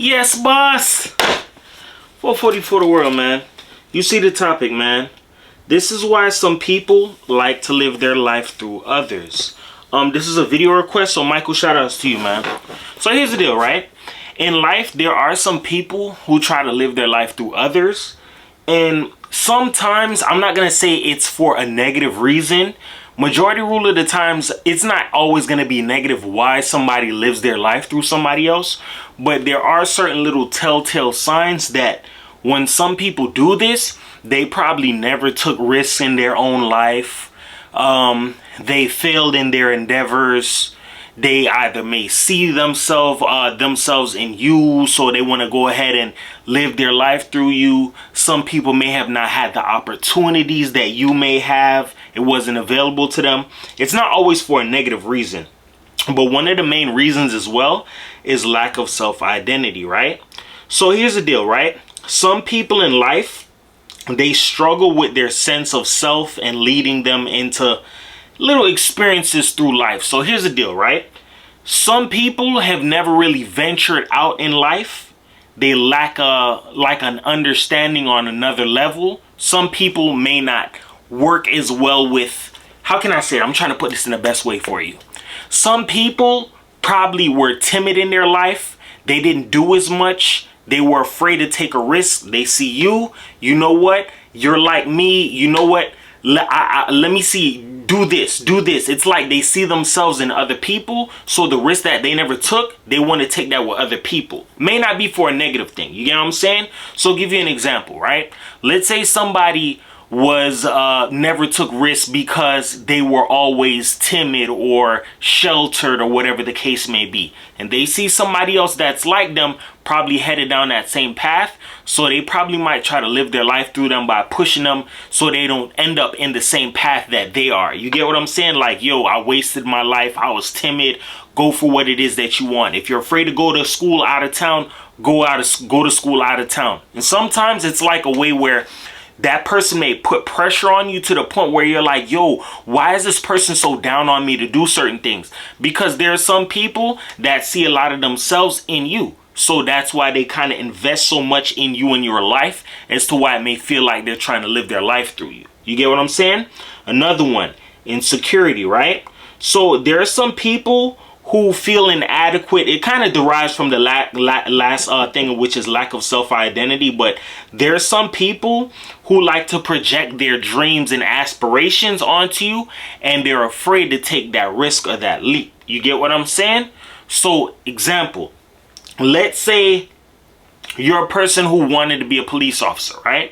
Yes, boss. 440 for the world, man. You see the topic, man. This is why some people like to live their life through others. This is a video request, so Michael, shout outs to you, man. So here's the deal, right? In life, there are some people who try to live their life through others. And sometimes, I'm not going to say it's for a negative reason. Majority rule of the times, it's not always going to be negative why somebody lives their life through somebody else. But there are certain little telltale signs that when some people do this, they probably never took risks in their own life. They failed in their endeavors. They either may see themselves in you, so they want to go ahead and live their life through you. Some people may have not had the opportunities that you may have. It wasn't available to them. It's not always for a negative reason. But one of the main reasons as well is lack of self-identity, right? So here's the deal, right? Some people in life, they struggle with their sense of self and leading them into little experiences through life. So here's the deal, right? Some people have never really ventured out in life. They lack an understanding on another level. Some people may not work as well with, how can I say it? I'm trying to put this in the best way for you. Some people probably were timid in their life. They didn't do as much. They were afraid to take a risk. They see you. You know what? You're like me. You know what? Let me see. Do this. Do this. It's like they see themselves in other people. So the risk that they never took, they want to take that with other people. May not be for a negative thing. You get what I'm saying? So I'll give you an example, right? Let's say somebody was never took risks because they were always timid or sheltered or whatever the case may be, and they see somebody else that's like them probably headed down that same path, so they probably might try to live their life through them by pushing them so they don't end up in the same path that they are. You get what I'm saying? Like, yo, I wasted my life, I was timid. Go for what it is that you want. If you're afraid to go to school out of town, go to school out of town. And sometimes it's like a way where that person may put pressure on you to the point where you're like, yo, why is this person so down on me to do certain things? Because there are some people that see a lot of themselves in you. So that's why they kind of invest so much in you and your life, as to why it may feel like they're trying to live their life through you. You get what I'm saying? Another one, insecurity, right? So there are some people who feel inadequate. It kind of derives from the last thing, which is lack of self-identity. But there are some people who like to project their dreams and aspirations onto you, and they're afraid to take that risk or that leap. You get what I'm saying? So, example, let's say you're a person who wanted to be a police officer, right?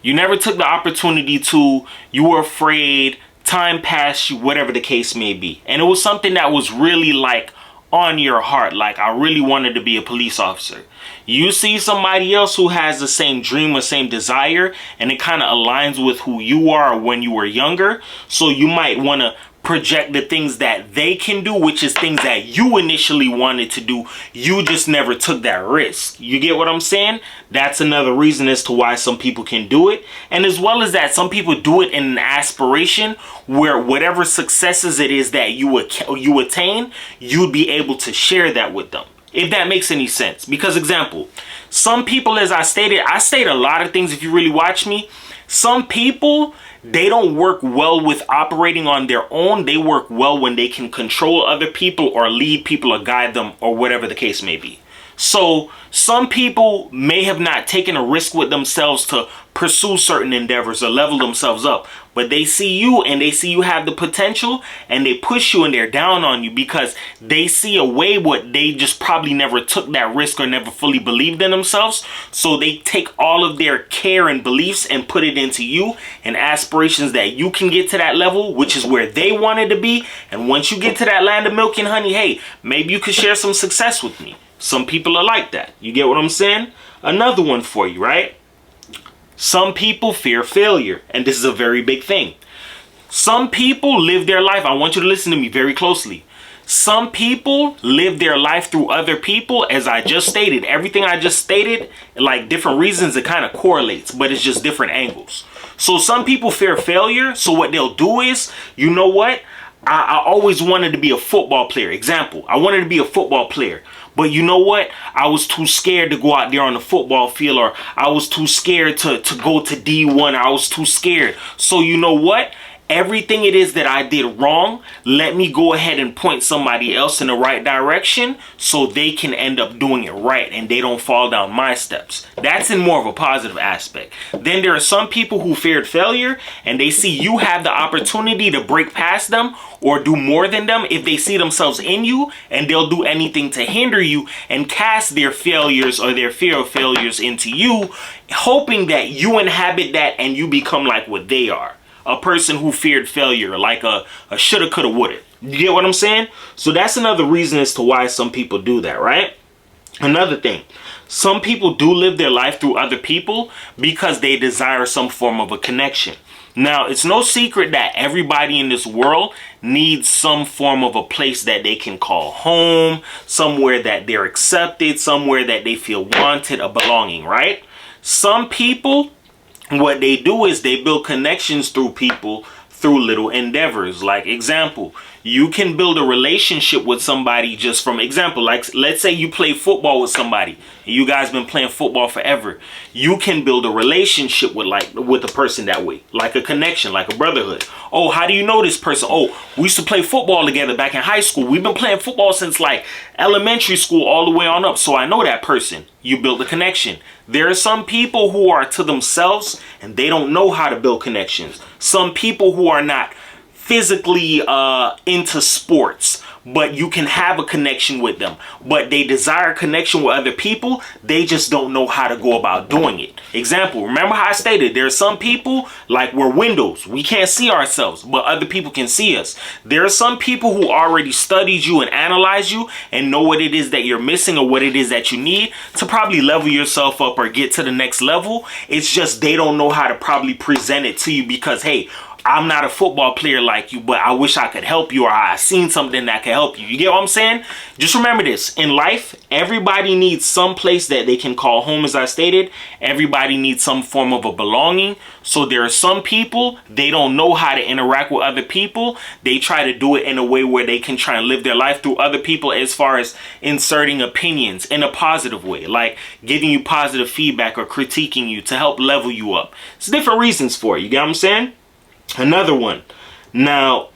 You never took the opportunity to, you were afraid, time passed you, whatever the case may be, and it was something that was really like on your heart, like I really wanted to be a police officer. You see somebody else who has the same dream or same desire, and it kind of aligns with who you are when you were younger, so you might want to project the things that they can do, which is things that you initially wanted to do. You just never took that risk. You get what I'm saying? That's another reason as to why some people can do it. And as well as that, some people do it in an aspiration where whatever successes it is that you attain, you'd be able to share that with them, if that makes any sense. Because example, some people, as I stated a lot of things if you really watch me. Some people, they don't work well with operating on their own. They work well when they can control other people or lead people or guide them or whatever the case may be. So some people may have not taken a risk with themselves to pursue certain endeavors or level themselves up, but they see you and they see you have the potential, and they push you and they're down on you because they see a way what they just probably never took that risk or never fully believed in themselves. So they take all of their care and beliefs and put it into you and aspirations that you can get to that level, which is where they wanted to be. And once you get to that land of milk and honey, hey, maybe you could share some success with me. Some people are like that. You get what I'm saying? Another one for you, right? Some people fear failure, and this is a very big thing. Some people live their life. I want you to listen to me very closely. Some people live their life through other people, as I just stated. Everything I just stated, like different reasons, it kind of correlates, but it's just different angles. So some people fear failure. So what they'll do is, you know what? I always wanted to be a football player. Example, I wanted to be a football player. But you know what? I was too scared to go out there on the football field, or I was too scared to go to D1. I was too scared. So you know what? Everything it is that I did wrong, let me go ahead and point somebody else in the right direction so they can end up doing it right and they don't fall down my steps. That's in more of a positive aspect. Then there are some people who feared failure and they see you have the opportunity to break past them or do more than them if they see themselves in you, and they'll do anything to hinder you and cast their failures or their fear of failures into you, hoping that you inhabit that and you become like what they are. A person who feared failure, like a shoulda, coulda, woulda. You get what I'm saying? So that's another reason as to why some people do that, right? Another thing, some people do live their life through other people because they desire some form of a connection. Now, it's no secret that everybody in this world needs some form of a place that they can call home, somewhere that they're accepted, somewhere that they feel wanted, a belonging, right? Some people, what they do is they build connections through people through little endeavors. Like example, you can build a relationship with somebody just from example, like let's say you play football with somebody and you guys been playing football forever. You can build a relationship with a person that way, like a connection, like a brotherhood. Oh, how do you know this person? Oh, we used to play football together back in high school. We've been playing football since like elementary school all the way on up. So I know that person. You build a connection. There are some people who are to themselves and they don't know how to build connections. Some people who are not physically into sports, but you can have a connection with them, but they desire connection with other people. They just don't know how to go about doing it. Example, remember how I stated there are some people like we're windows. We can't see ourselves, but other people can see us. There are some people who already studied you and analyze you and know what it is that you're missing or what it is that you need to probably level yourself up or get to the next level. It's just they don't know how to probably present it to you because, hey, I'm not a football player like you, but I wish I could help you, or I seen something that could help you. You get what I'm saying? Just remember this. In life, everybody needs some place that they can call home, as I stated. Everybody needs some form of a belonging. So there are some people, they don't know how to interact with other people. They try to do it in a way where they can try and live their life through other people as far as inserting opinions in a positive way, like giving you positive feedback or critiquing you to help level you up. It's different reasons for it. You get what I'm saying? Another one. Now,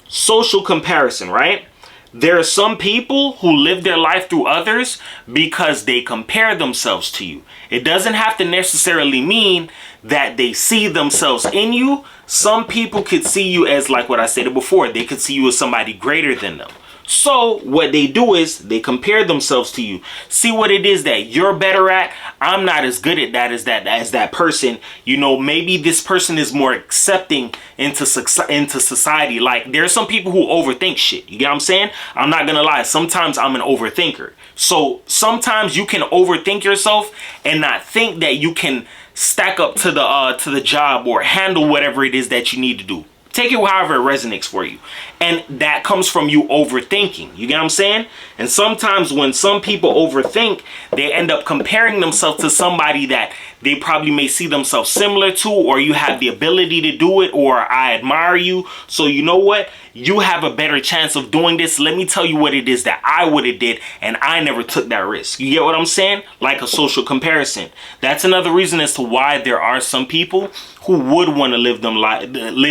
social comparison, right? There are some people who live their life through others because they compare themselves to you. It doesn't have to necessarily mean that they see themselves in you. Some people could see you as, like what I said before, they could see you as somebody greater than them. So what they do is they compare themselves to you. See what it is that you're better at. I'm not as good at that as that person. You know, maybe this person is more accepting into society. Like there's some people who overthink shit. You get what I'm saying? I'm not gonna lie. Sometimes I'm an overthinker. So sometimes you can overthink yourself and not think that you can stack up to the job or handle whatever it is that you need to do. Take it however it resonates for you. And that comes from you overthinking. You get what I'm saying? And sometimes when some people overthink, they end up comparing themselves to somebody that they probably may see themselves similar to, or you have the ability to do it, or I admire you. So you know what? You have a better chance of doing this. Let me tell you what it is that I would have did, and I never took that risk. You get what I'm saying? Like a social comparison. That's another reason as to why there are some people who would want to live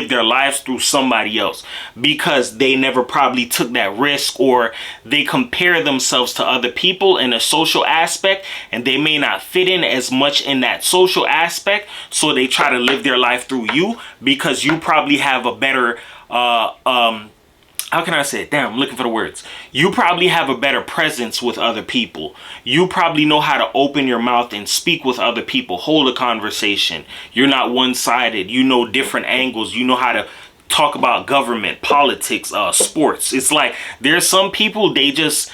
their lives through somebody else, because they never probably took that risk, or they compare themselves to other people in a social aspect and they may not fit in as much in that social aspect, so they try to live their life through you because you probably have a better how can I say it? Damn, I'm looking for the words. You probably have a better presence with other people. You probably know how to open your mouth and speak with other people, hold a conversation. You're not one-sided. You know different angles. You know how to talk about government, politics, sports. It's like there's some people, they just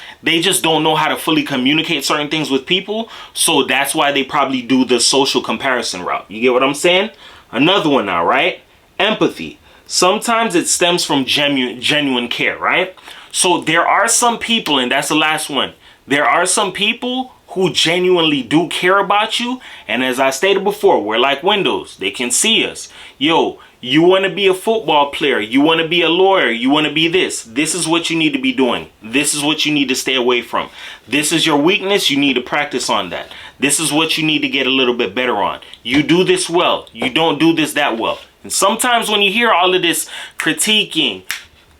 don't know how to fully communicate certain things with people. So that's why they probably do the social comparison route. You get what I'm saying? Another one now, right? Empathy. Sometimes it stems from genuine care, right? So there are some people, and that's the last one. There are some people who genuinely do care about you. And as I stated before, we're like windows. They can see us. Yo, You want to be a football player. You want to be a lawyer. You want to be this. This is what you need to be doing. This is what you need to stay away from. This is your weakness. You need to practice on that. This is what you need to get a little bit better on. You do this well. You don't do this that well. And sometimes when you hear all of this critiquing,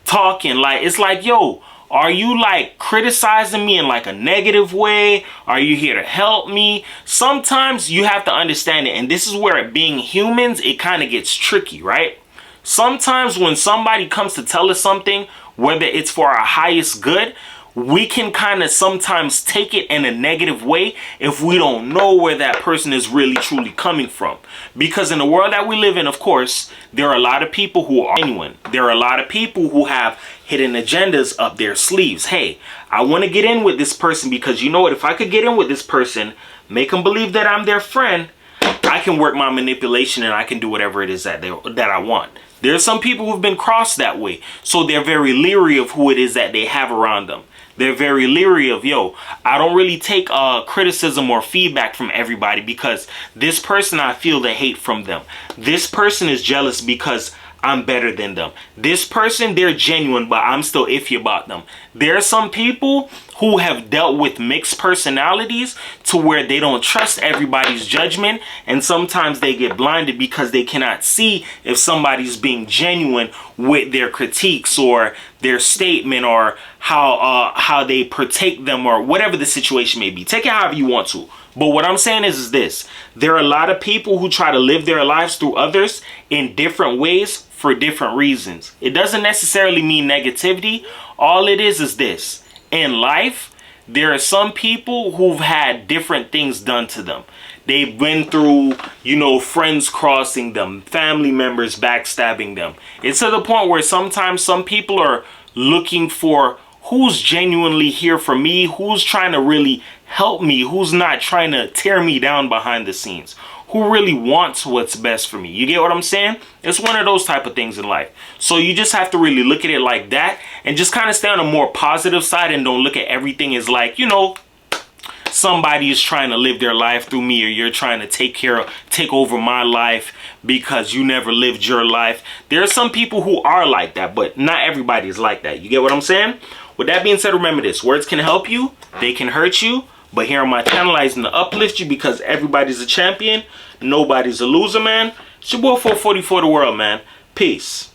talking, like, it's like, yo, are you like criticizing me in like a negative way? Are you here to help me? Sometimes you have to understand it. And this is where being humans, it kind of gets tricky, right? Sometimes when somebody comes to tell us something, whether it's for our highest good, we can kind of sometimes take it in a negative way if we don't know where that person is really truly coming from. Because in the world that we live in, of course, there are a lot of people who are genuine. There are a lot of people who have hidden agendas up their sleeves. Hey, I want to get in with this person because, you know what, if I could get in with this person, make them believe that I'm their friend, I can work my manipulation and I can do whatever it is that I want. There are some people who've been crossed that way, so they're very leery of who it is that they have around them. They're very leery of, yo, I don't really take criticism or feedback from everybody because this person, I feel the hate from them. This person is jealous because I'm better than them. This person, they're genuine, but I'm still iffy about them. There are some people who have dealt with mixed personalities to where they don't trust everybody's judgment, and sometimes they get blinded because they cannot see if somebody's being genuine with their critiques or their statement or how they partake them or whatever the situation may be. Take it however you want to. But what I'm saying is this. There are a lot of people who try to live their lives through others in different ways for different reasons. It doesn't necessarily mean negativity. All it is this. In life, there are some people who've had different things done to them. They've been through, you know, friends crossing them, family members backstabbing them. It's to the point where sometimes some people are looking for who's genuinely here for me, who's trying to really help me, who's not trying to tear me down behind the scenes, who really wants what's best for me. You get what I'm saying? It's one of those type of things in life. So you just have to really look at it like that and just kind of stay on a more positive side and don't look at everything as like, you know, somebody is trying to live their life through me or you're trying to take over my life because you never lived your life. There are some people who are like that, but not everybody is like that. You get what I'm saying? With that being said, remember this. Words can help you. They can hurt you. But here on my channel, I to uplift you because everybody's a champion. Nobody's a loser, man. It's your boy 444 the world, man. Peace.